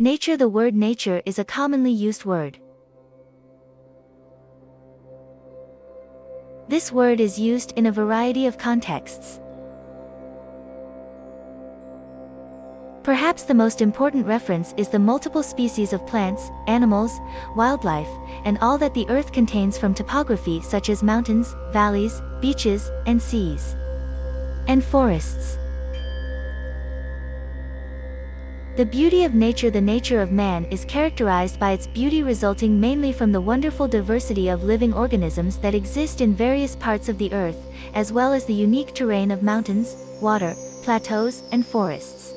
Nature. The word nature is a commonly used word. This word is used in a variety of contexts. Perhaps the most important reference is the multiple species of plants, animals, wildlife, and all that the earth contains from topography such as mountains, valleys, beaches, and seas, and forests. The beauty of nature. The nature of man is characterized by its beauty resulting mainly from the wonderful diversity of living organisms that exist in various parts of the earth, as well as the unique terrain of mountains, water, plateaus, and forests.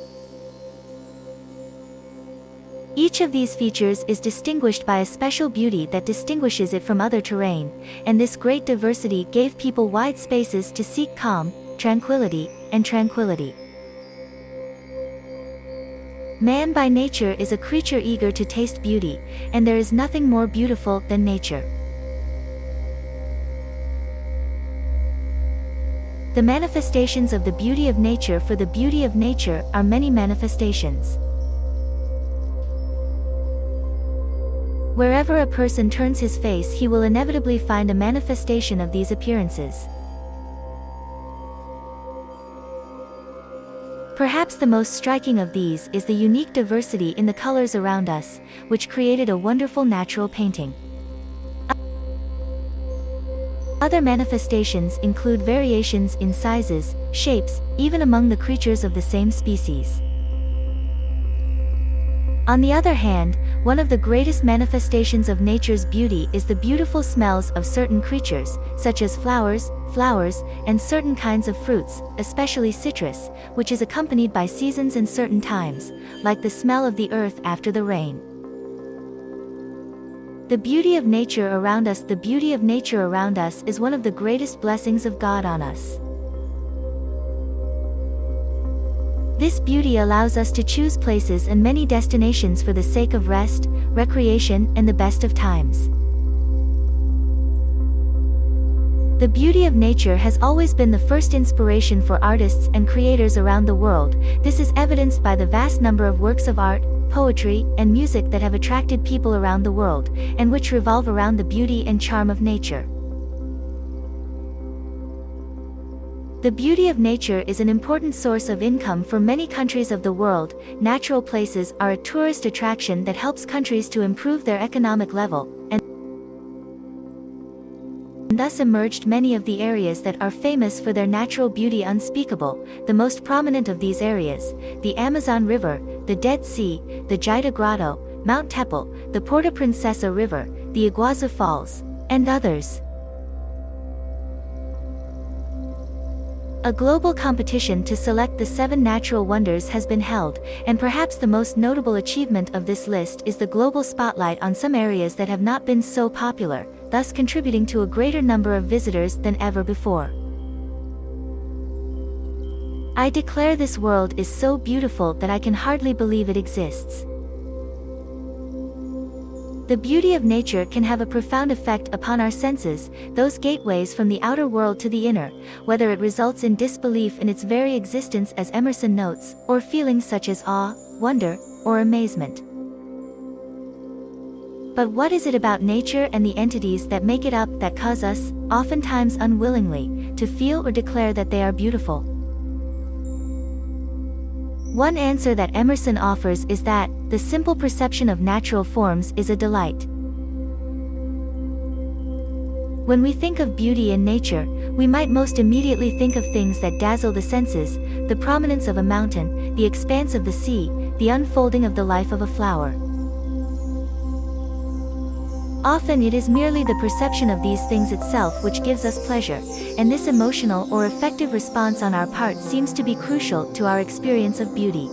Each of these features is distinguished by a special beauty that distinguishes it from other terrain, and this great diversity gave people wide spaces to seek calm, tranquility, and tranquility. Man by nature is a creature eager to taste beauty, and there is nothing more beautiful than nature. The manifestations of the beauty of nature. For the beauty of nature are many manifestations. Wherever a person turns his face, he will inevitably find a manifestation of these appearances. Perhaps the most striking of these is the unique diversity in the colors around us, which created a wonderful natural painting. Other manifestations include variations in sizes, shapes, even among the creatures of the same species. On the other hand, one of the greatest manifestations of nature's beauty is the beautiful smells of certain creatures, such as flowers, and certain kinds of fruits, especially citrus, which is accompanied by seasons and certain times, like the smell of the earth after the rain. The beauty of nature around us. The beauty of nature around us is one of the greatest blessings of God on us. This beauty allows us to choose places and many destinations for the sake of rest, recreation, and the best of times. The beauty of nature has always been the first inspiration for artists and creators around the world. This is evidenced by the vast number of works of art, poetry, and music that have attracted people around the world, and which revolve around the beauty and charm of nature. The beauty of nature is an important source of income for many countries of the world. Natural places are a tourist attraction that helps countries to improve their economic level, and thus emerged many of the areas that are famous for their natural beauty unspeakable. The most prominent of these areas, the Amazon River, the Dead Sea, the Jita Grotto, Mount Teple, the Puerto Princesa River, the Iguazu Falls, and others. A global competition to select the 7 natural wonders has been held, and perhaps the most notable achievement of this list is the global spotlight on some areas that have not been so popular, thus contributing to a greater number of visitors than ever before. I declare this world is so beautiful that I can hardly believe it exists. The beauty of nature can have a profound effect upon our senses, those gateways from the outer world to the inner, whether it results in disbelief in its very existence, as Emerson notes, or feelings such as awe, wonder, or amazement. But what is it about nature and the entities that make it up that cause us, oftentimes unwillingly, to feel or declare that they are beautiful? One answer that Emerson offers is that the simple perception of natural forms is a delight. When we think of beauty in nature, we might most immediately think of things that dazzle the senses, the prominence of a mountain, the expanse of the sea, the unfolding of the life of a flower. Often it is merely the perception of these things itself which gives us pleasure, and this emotional or affective response on our part seems to be crucial to our experience of beauty.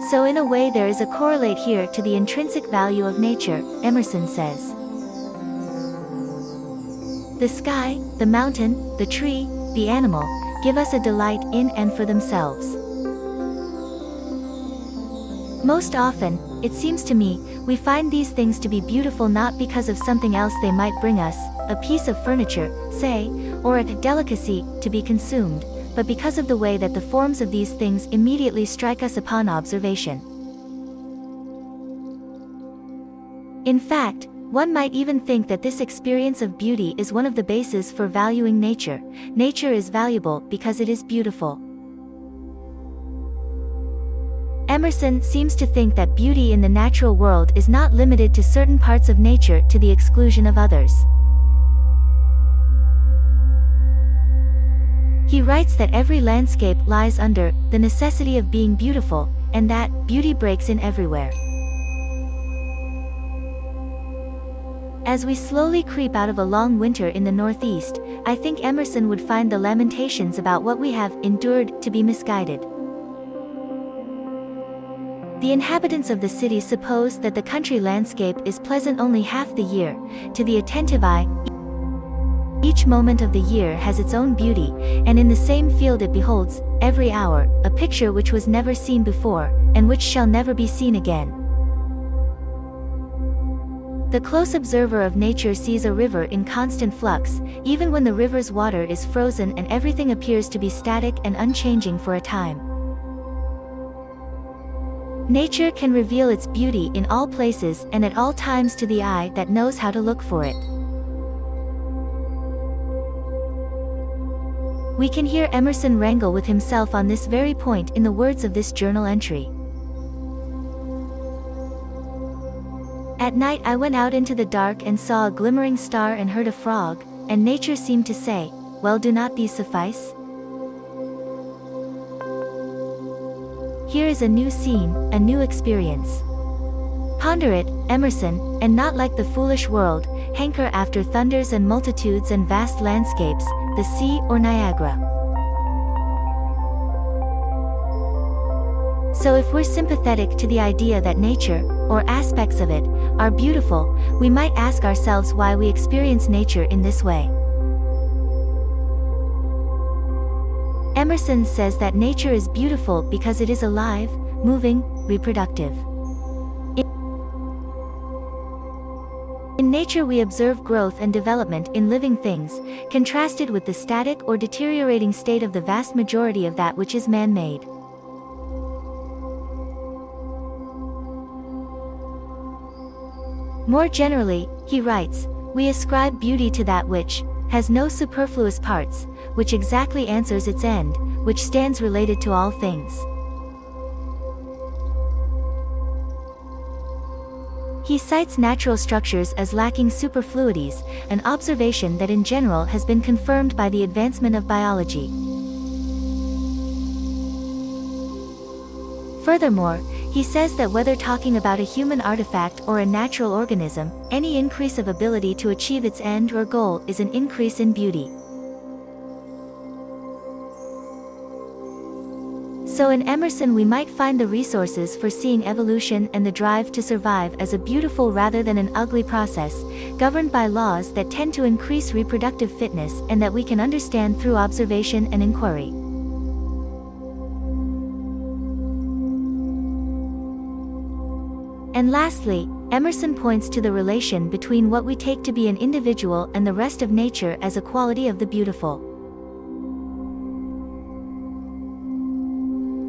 So in a way there is a correlate here to the intrinsic value of nature, Emerson says. The sky, the mountain, the tree, the animal, give us a delight in and for themselves. Most often, it seems to me, we find these things to be beautiful not because of something else they might bring us, a piece of furniture, say, or a delicacy, to be consumed, but because of the way that the forms of these things immediately strike us upon observation. In fact, one might even think that this experience of beauty is one of the bases for valuing nature. Nature is valuable because it is beautiful. Emerson seems to think that beauty in the natural world is not limited to certain parts of nature to the exclusion of others. He writes that every landscape lies under the necessity of being beautiful, and that beauty breaks in everywhere. As we slowly creep out of a long winter in the Northeast, I think Emerson would find the lamentations about what we have endured to be misguided. The inhabitants of the city suppose that the country landscape is pleasant only half the year. To the attentive eye, each moment of the year has its own beauty, and in the same field it beholds, every hour, a picture which was never seen before, and which shall never be seen again. The close observer of nature sees a river in constant flux, even when the river's water is frozen and everything appears to be static and unchanging for a time. Nature can reveal its beauty in all places and at all times to the eye that knows how to look for it. We can hear Emerson wrangle with himself on this very point in the words of this journal entry. At night I went out into the dark and saw a glimmering star and heard a frog, and nature seemed to say, "Well, do not these suffice?" Here is a new scene, a new experience. Ponder it, Emerson, and not like the foolish world, hanker after thunders and multitudes and vast landscapes, the sea or Niagara. So if we're sympathetic to the idea that nature, or aspects of it, are beautiful, we might ask ourselves why we experience nature in this way. Emerson says that nature is beautiful because it is alive, moving, reproductive. In nature we observe growth and development in living things, contrasted with the static or deteriorating state of the vast majority of that which is man-made. More generally, he writes, we ascribe beauty to that which has no superfluous parts, which exactly answers its end, which stands related to all things. He cites natural structures as lacking superfluities, an observation that in general has been confirmed by the advancement of biology. Furthermore, he says that whether talking about a human artifact or a natural organism, any increase of ability to achieve its end or goal is an increase in beauty. So in Emerson we might find the resources for seeing evolution and the drive to survive as a beautiful rather than an ugly process, governed by laws that tend to increase reproductive fitness and that we can understand through observation and inquiry. And lastly, Emerson points to the relation between what we take to be an individual and the rest of nature as a quality of the beautiful.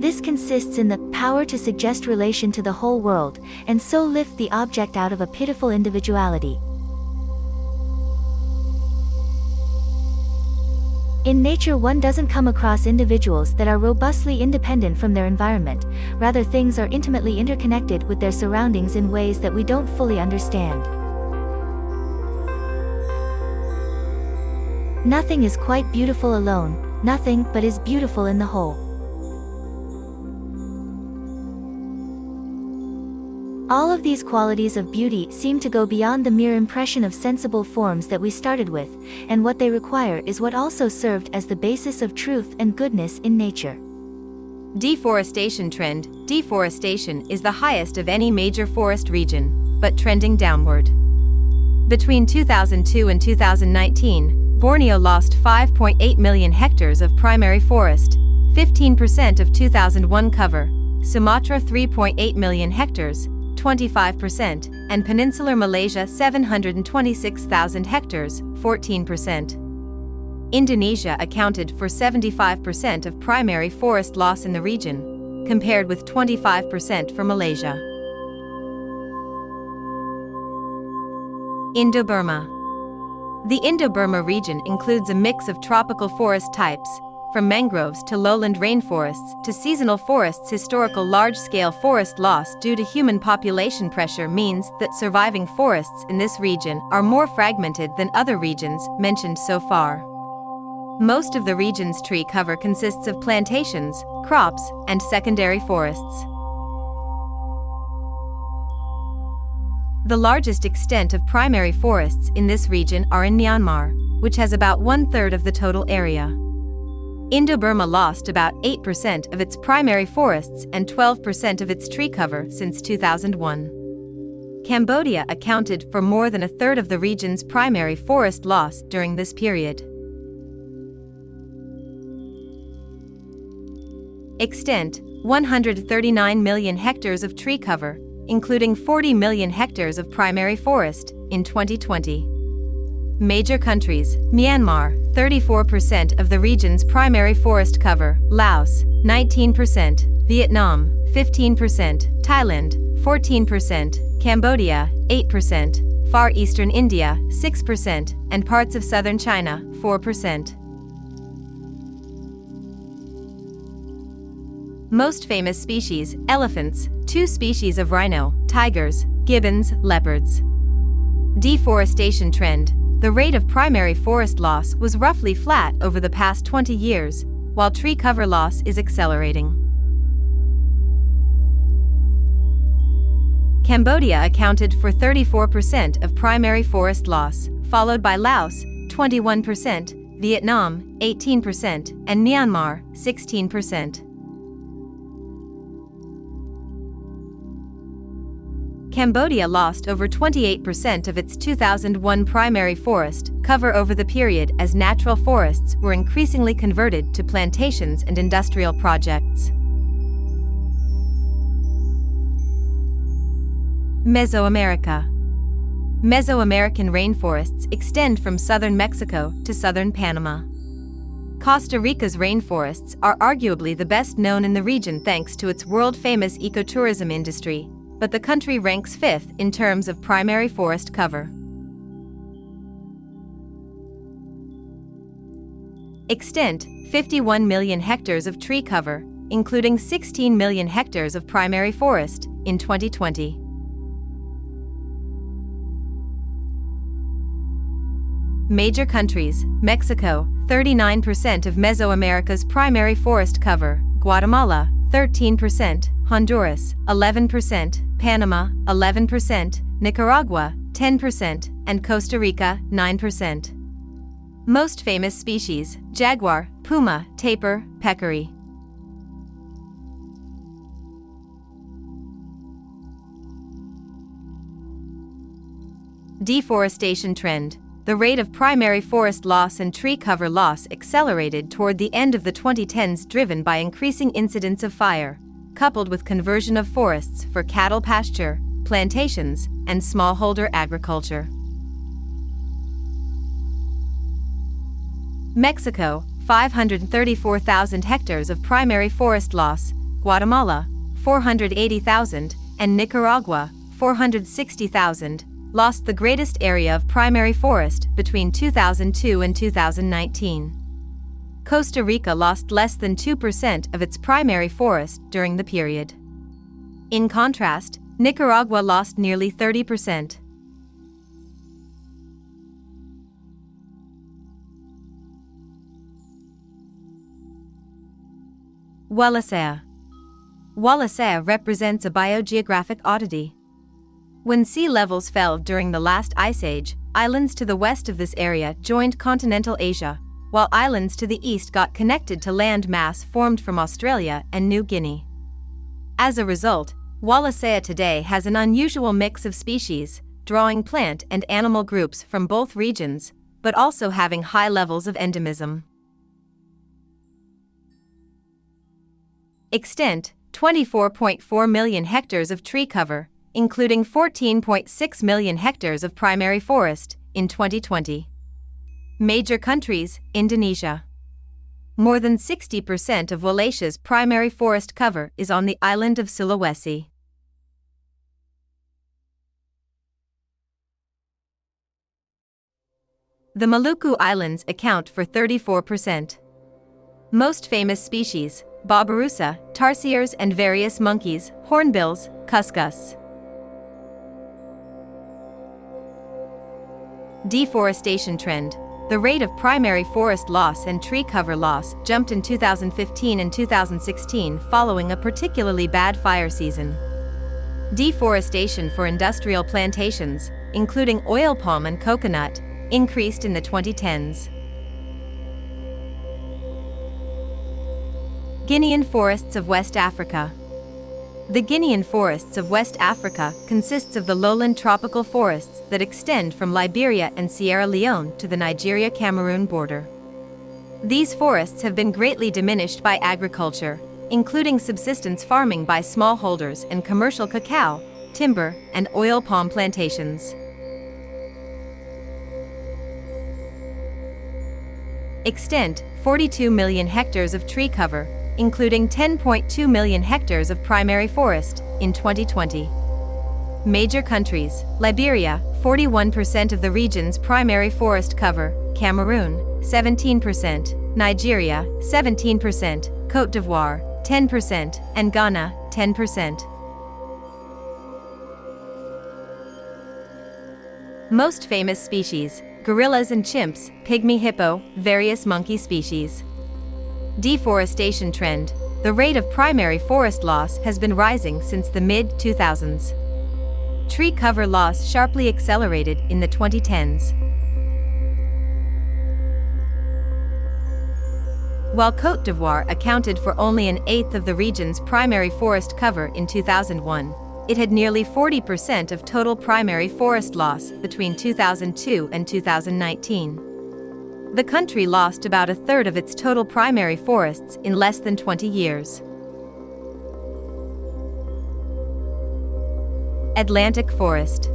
This consists in the power to suggest relation to the whole world, and so lift the object out of a pitiful individuality. In nature one doesn't come across individuals that are robustly independent from their environment, rather things are intimately interconnected with their surroundings in ways that we don't fully understand. Nothing is quite beautiful alone, nothing but is beautiful in the whole. All of these qualities of beauty seem to go beyond the mere impression of sensible forms that we started with, and what they require is what also served as the basis of truth and goodness in nature. Deforestation trend. Deforestation is the highest of any major forest region, but trending downward. Between 2002 and 2019, Borneo lost 5.8 million hectares of primary forest, 15% of 2001 cover, Sumatra 3.8 million hectares, 25%, and Peninsular Malaysia 726,000 hectares, 14%. Indonesia accounted for 75% of primary forest loss in the region, compared with 25% for Malaysia. Indo-Burma. The Indo-Burma region includes a mix of tropical forest types, from mangroves to lowland rainforests to seasonal forests. Historical large-scale forest loss due to human population pressure means that surviving forests in this region are more fragmented than other regions mentioned so far. Most of the region's tree cover consists of plantations, crops, and secondary forests. The largest extent of primary forests in this region are in Myanmar, which has about 1/3 of the total area. Indo-Burma lost about 8% of its primary forests and 12% of its tree cover since 2001. Cambodia accounted for more than 1/3 of the region's primary forest loss during this period. Extent: 139 million hectares of tree cover, including 40 million hectares of primary forest, in 2020. Major countries: Myanmar, 34% of the region's primary forest cover, Laos, 19%, Vietnam, 15%, Thailand, 14%, Cambodia, 8%, Far Eastern India, 6%, and parts of southern China, 4%. Most famous species: elephants, 2 species of rhino, tigers, gibbons, leopards. Deforestation trend: the rate of primary forest loss was roughly flat over the past 20 years, while tree cover loss is accelerating. Cambodia accounted for 34% of primary forest loss, followed by Laos, 21%, Vietnam, 18%, and Myanmar, 16%. Cambodia lost over 28% of its 2001 primary forest cover over the period as natural forests were increasingly converted to plantations and industrial projects. Mesoamerica. Mesoamerican rainforests extend from southern Mexico to southern Panama. Costa Rica's rainforests are arguably the best known in the region thanks to its world-famous ecotourism industry, but the country ranks 5th in terms of primary forest cover. Extent: 51 million hectares of tree cover, including 16 million hectares of primary forest, in 2020. Major countries: Mexico, 39% of Mesoamerica's primary forest cover, Guatemala, 13%, Honduras, 11%, Panama, 11%, Nicaragua, 10%, and Costa Rica, 9%. Most famous species: jaguar, puma, tapir, peccary. Deforestation trend: the rate of primary forest loss and tree cover loss accelerated toward the end of the 2010s, driven by increasing incidents of fire, coupled with conversion of forests for cattle pasture, plantations, and smallholder agriculture. Mexico, 534,000 hectares of primary forest loss, Guatemala, 480,000, and Nicaragua, 460,000, lost the greatest area of primary forest between 2002 and 2019. Costa Rica lost less than 2% of its primary forest during the period. In contrast, Nicaragua lost nearly 30%. Wallacea. Wallacea represents a biogeographic oddity. When sea levels fell during the last ice age, islands to the west of this area joined continental Asia, while islands to the east got connected to land mass formed from Australia and New Guinea. As a result, Wallacea today has an unusual mix of species, drawing plant and animal groups from both regions, but also having high levels of endemism. Extent: 24.4 million hectares of tree cover, including 14.6 million hectares of primary forest, in 2020. Major countries: Indonesia. More than 60% of Malaysia's primary forest cover is on the island of Sulawesi. The Maluku Islands account for 34%. Most famous species: babirusa, tarsiers and various monkeys, hornbills, cuscus. Deforestation trend. The rate of primary forest loss and tree cover loss jumped in 2015 and 2016 following a particularly bad fire season. Deforestation for industrial plantations, including oil palm and coconut, increased in the 2010s. Guinean forests of West Africa. The Guinean forests of West Africa consists of the lowland tropical forests that extend from Liberia and Sierra Leone to the Nigeria-Cameroon border. These forests have been greatly diminished by agriculture, including subsistence farming by smallholders and commercial cacao, timber, and oil palm plantations. Extent: 42 million hectares of tree cover, including 10.2 million hectares of primary forest, in 2020. Major countries: Liberia, 41% of the region's primary forest cover, Cameroon, 17%, Nigeria, 17%, Côte d'Ivoire, 10%, and Ghana, 10%. Most famous species: gorillas and chimps, pygmy hippo, various monkey species. Deforestation trend. The rate of primary forest loss has been rising since the mid-2000s. Tree cover loss sharply accelerated in the 2010s. While Côte d'Ivoire accounted for only an eighth of the region's primary forest cover in 2001, it had nearly 40% of total primary forest loss between 2002 and 2019. The country lost about a third of its total primary forests in less than 20 years. Atlantic forest.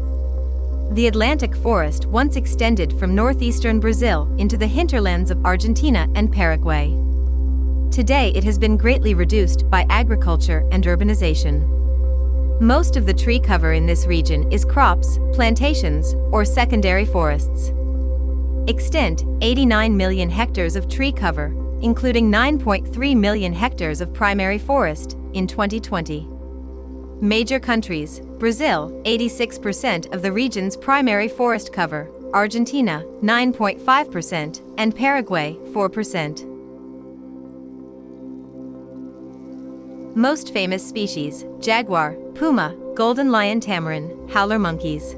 The Atlantic forest once extended from northeastern Brazil into the hinterlands of Argentina and Paraguay. Today it has been greatly reduced by agriculture and urbanization. Most of the tree cover in this region is crops, plantations, or secondary forests. Extent: 89 million hectares of tree cover, including 9.3 million hectares of primary forest, in 2020. Major countries: Brazil, 86% of the region's primary forest cover, Argentina, 9.5%, and Paraguay, 4%. Most famous species: jaguar, puma, golden lion tamarin, howler monkeys.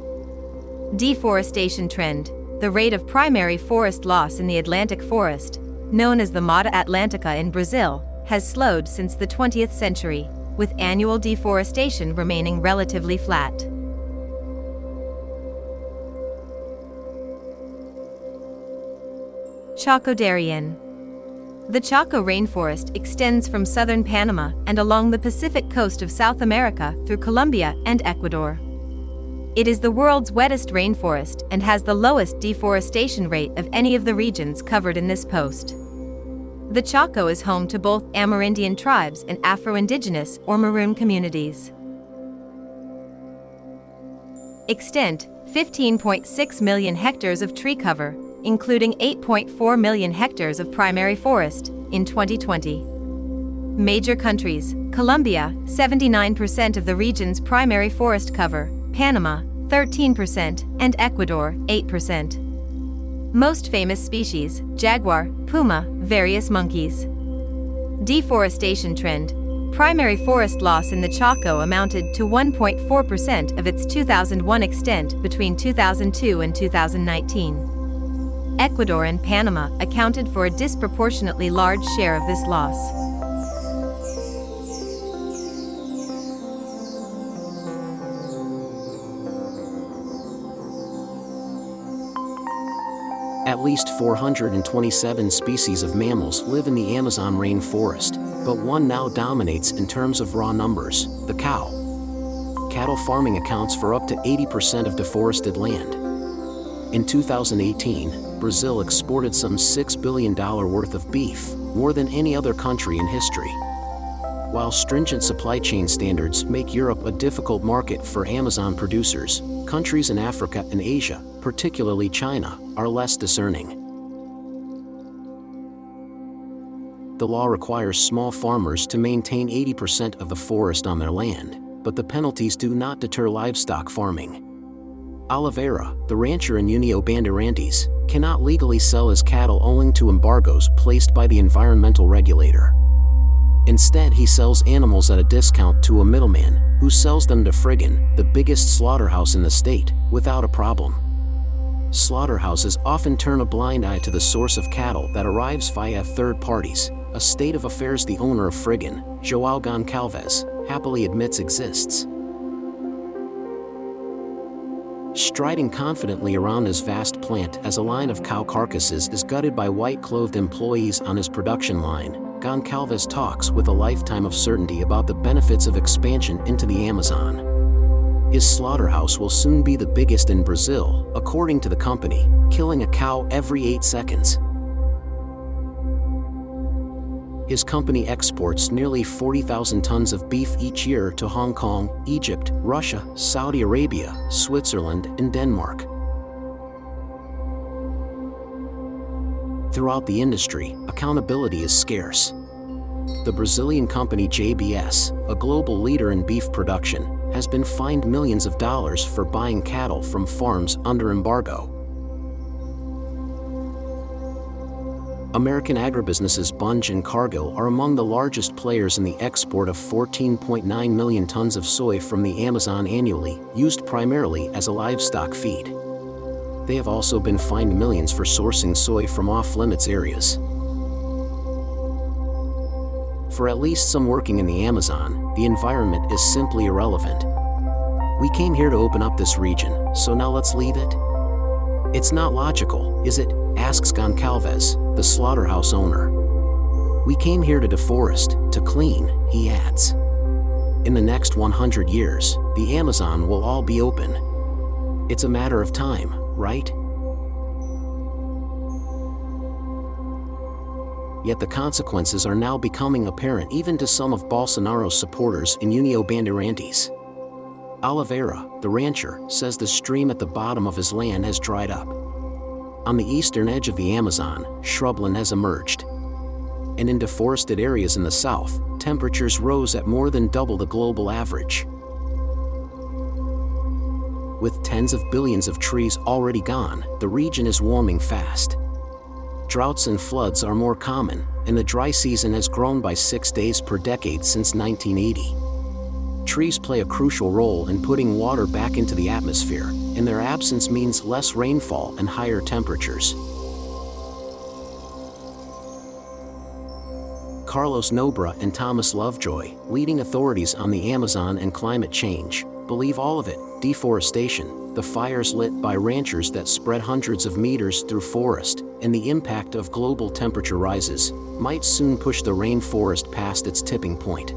Deforestation trend. The rate of primary forest loss in the Atlantic forest, known as the Mata Atlantica in Brazil, has slowed since the 20th century, with annual deforestation remaining relatively flat. Chaco Darien. The Chaco rainforest extends from southern Panama and along the Pacific coast of South America through Colombia and Ecuador. It is the world's wettest rainforest and has the lowest deforestation rate of any of the regions covered in this post. The Chaco is home to both Amerindian tribes and Afro-Indigenous or Maroon communities. Extent: 15.6 million hectares of tree cover, including 8.4 million hectares of primary forest, in 2020. Major countries: Colombia, 79% of the region's primary forest cover, Panama, 13%, and Ecuador, 8%. Most famous species: jaguar, puma, various monkeys. Deforestation trend. Primary forest loss in the Chaco amounted to 1.4% of its 2001 extent between 2002 and 2019. Ecuador and Panama accounted for a disproportionately large share of this loss. At least 427 species of mammals live in the Amazon rainforest, but one now dominates in terms of raw numbers: the cow. Cattle farming accounts for up to 80% of deforested land. In 2018, Brazil exported some $6 billion worth of beef, more than any other country in history. While stringent supply chain standards make Europe a difficult market for Amazon producers, countries in Africa and Asia, particularly China, are less discerning. The law requires small farmers to maintain 80% of the forest on their land, but the penalties do not deter livestock farming. Oliveira, the rancher in União Bandeirantes, cannot legally sell his cattle owing to embargoes placed by the environmental regulator. Instead, he sells animals at a discount to a middleman, who sells them to Friggin, the biggest slaughterhouse in the state, without a problem. Slaughterhouses often turn a blind eye to the source of cattle that arrives via third parties, a state of affairs the owner of Friggin, João Goncalves, happily admits exists. Striding confidently around his vast plant as a line of cow carcasses is gutted by white-clothed employees on his production line, Goncalves talks with a lifetime of certainty about the benefits of expansion into the Amazon. His slaughterhouse will soon be the biggest in Brazil, according to the company, killing a cow every 8 seconds. His company exports nearly 40,000 tons of beef each year to Hong Kong, Egypt, Russia, Saudi Arabia, Switzerland, and Denmark. Throughout the industry, accountability is scarce. The Brazilian company JBS, a global leader in beef production, has been fined millions of dollars for buying cattle from farms under embargo. American agribusinesses Bunge and Cargill are among the largest players in the export of 14.9 million tons of soy from the Amazon annually, used primarily as a livestock feed. They have also been fined millions for sourcing soy from off-limits areas. For at least some working in the Amazon, the environment is simply irrelevant. We came here to open up this region, so now let's leave it? It's not logical, is it? Asks Goncalves, the slaughterhouse owner. We came here to deforest, to clean, he adds. In the next 100 years, the Amazon will all be open. It's a matter of time, right? Yet the consequences are now becoming apparent even to some of Bolsonaro's supporters in União Bandeirantes. Oliveira, the rancher, says the stream at the bottom of his land has dried up. On the eastern edge of the Amazon, shrubland has emerged. And in deforested areas in the south, temperatures rose at more than double the global average. With tens of billions of trees already gone, the region is warming fast. Droughts and floods are more common, and the dry season has grown by 6 days per decade since 1980. Trees play a crucial role in putting water back into the atmosphere, and their absence means less rainfall and higher temperatures. Carlos Nobra and Thomas Lovejoy, leading authorities on the Amazon and climate change, believe all of it, deforestation, the fires lit by ranchers that spread hundreds of meters through forest, and the impact of global temperature rises, might soon push the rainforest past its tipping point.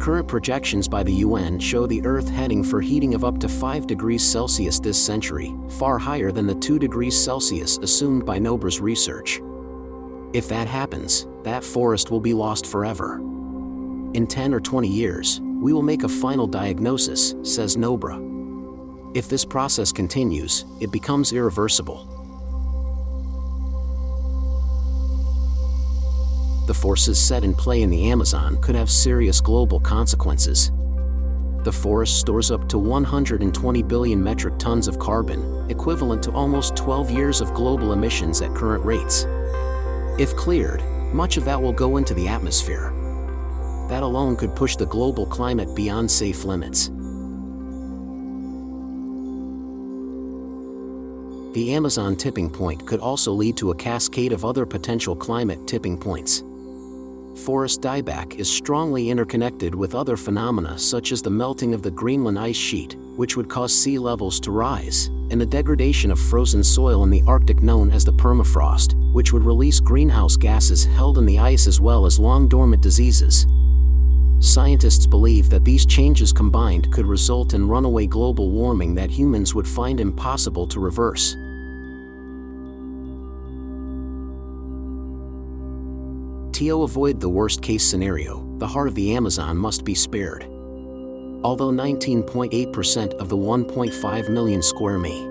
Current projections by the UN show the Earth heading for heating of up to 5 degrees Celsius this century, far higher than the 2 degrees Celsius assumed by Nobra's research. If that happens, that forest will be lost forever. In 10 or 20 years, we will make a final diagnosis, says Nobra. If this process continues, it becomes irreversible. The forces set in play in the Amazon could have serious global consequences. The forest stores up to 120 billion metric tons of carbon, equivalent to almost 12 years of global emissions at current rates. If cleared, much of that will go into the atmosphere. That alone could push the global climate beyond safe limits. The Amazon tipping point could also lead to a cascade of other potential climate tipping points. Forest dieback is strongly interconnected with other phenomena such as the melting of the Greenland ice sheet, which would cause sea levels to rise, and the degradation of frozen soil in the Arctic known as the permafrost, which would release greenhouse gases held in the ice as well as long-dormant diseases. Scientists believe that these changes combined could result in runaway global warming that humans would find impossible to reverse. To avoid the worst-case scenario, the heart of the Amazon must be spared. Although 19.8% of the 1.5 million square mi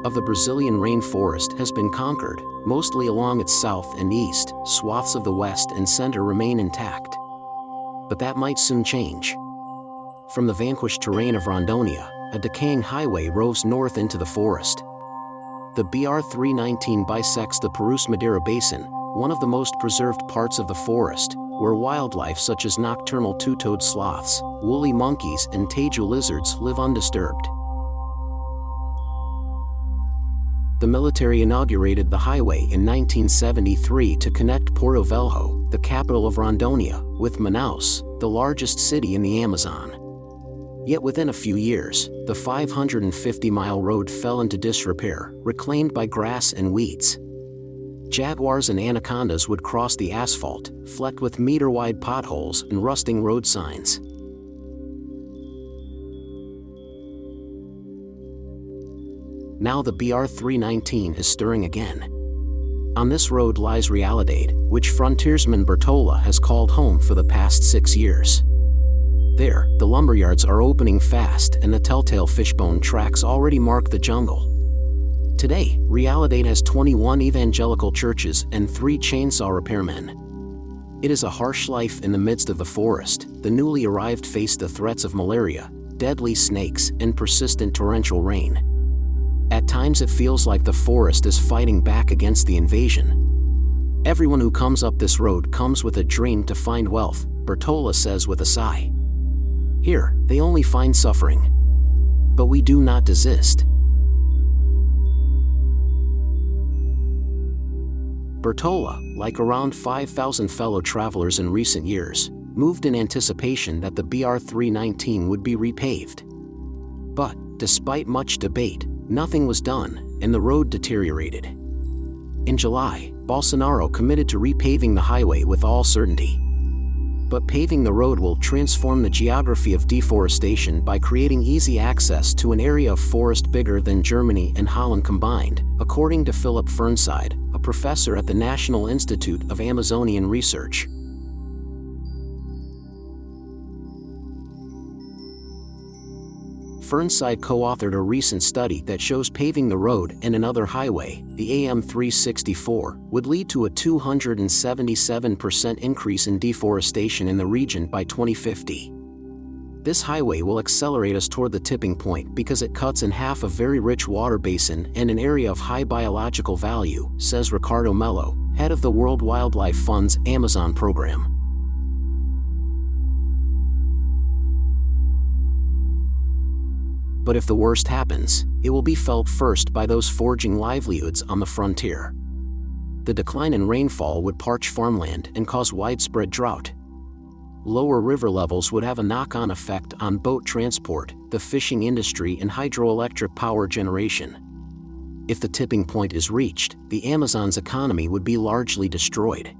of the Brazilian rainforest has been conquered, mostly along its south and east, swaths of the west and center remain intact. But that might soon change. From the vanquished terrain of Rondônia, a decaying highway roves north into the forest. The BR-319 bisects the Purus-Madeira Basin, one of the most preserved parts of the forest, where wildlife such as nocturnal two-toed sloths, woolly monkeys and teju lizards live undisturbed. The military inaugurated the highway in 1973 to connect Porto Velho, the capital of Rondônia, with Manaus, the largest city in the Amazon. Yet within a few years, the 550-mile road fell into disrepair, reclaimed by grass and weeds. Jaguars and anacondas would cross the asphalt, flecked with meter-wide potholes and rusting road signs. Now the BR-319 is stirring again. On this road lies Realidade, which frontiersman Bertola has called home for the past 6 years. There, the lumberyards are opening fast and the telltale fishbone tracks already mark the jungle. Today, Realidade has 21 evangelical churches and 3 chainsaw repairmen. It is a harsh life in the midst of the forest. The newly arrived face the threats of malaria, deadly snakes, and persistent torrential rain. At times it feels like the forest is fighting back against the invasion. Everyone who comes up this road comes with a dream to find wealth, Bertola says with a sigh. Here, they only find suffering. But we do not desist. Bertola, like around 5,000 fellow travelers in recent years, moved in anticipation that the BR-319 would be repaved. But, despite much debate, nothing was done, and the road deteriorated. In July, Bolsonaro committed to repaving the highway with all certainty. But paving the road will transform the geography of deforestation by creating easy access to an area of forest bigger than Germany and Holland combined, according to Philip Fernside, a professor at the National Institute of Amazonian Research. Fernside co-authored a recent study that shows paving the road and another highway, the AM364, would lead to a 277% increase in deforestation in the region by 2050. This highway will accelerate us toward the tipping point because it cuts in half a very rich water basin and an area of high biological value, says Ricardo Mello, head of the World Wildlife Fund's Amazon program. But if the worst happens, it will be felt first by those forging livelihoods on the frontier. The decline in rainfall would parch farmland and cause widespread drought. Lower river levels would have a knock-on effect on boat transport, the fishing industry, and hydroelectric power generation. If the tipping point is reached, the Amazon's economy would be largely destroyed.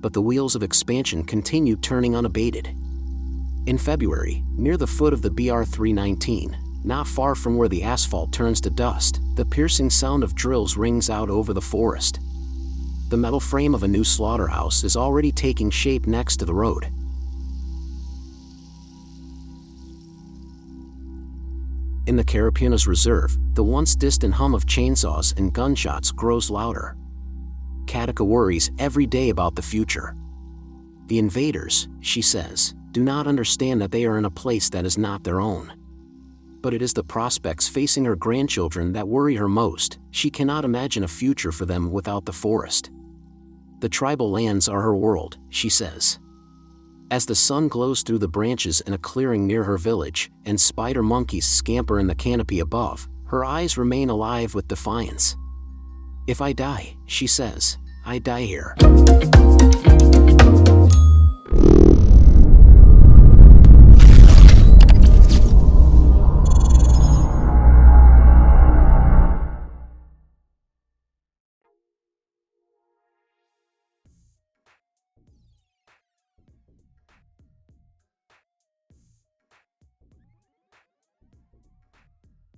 But the wheels of expansion continue turning unabated. In February, near the foot of the BR-319, not far from where the asphalt turns to dust, the piercing sound of drills rings out over the forest. The metal frame of a new slaughterhouse is already taking shape next to the road. In the Carapunas Reserve, the once distant hum of chainsaws and gunshots grows louder. Katika worries every day about the future. The invaders, she says, do not understand that they are in a place that is not their own. But it is the prospects facing her grandchildren that worry her most. She cannot imagine a future for them without the forest. The tribal lands are her world, she says. As the sun glows through the branches in a clearing near her village, and spider monkeys scamper in the canopy above, her eyes remain alive with defiance. If I die, she says, I die here.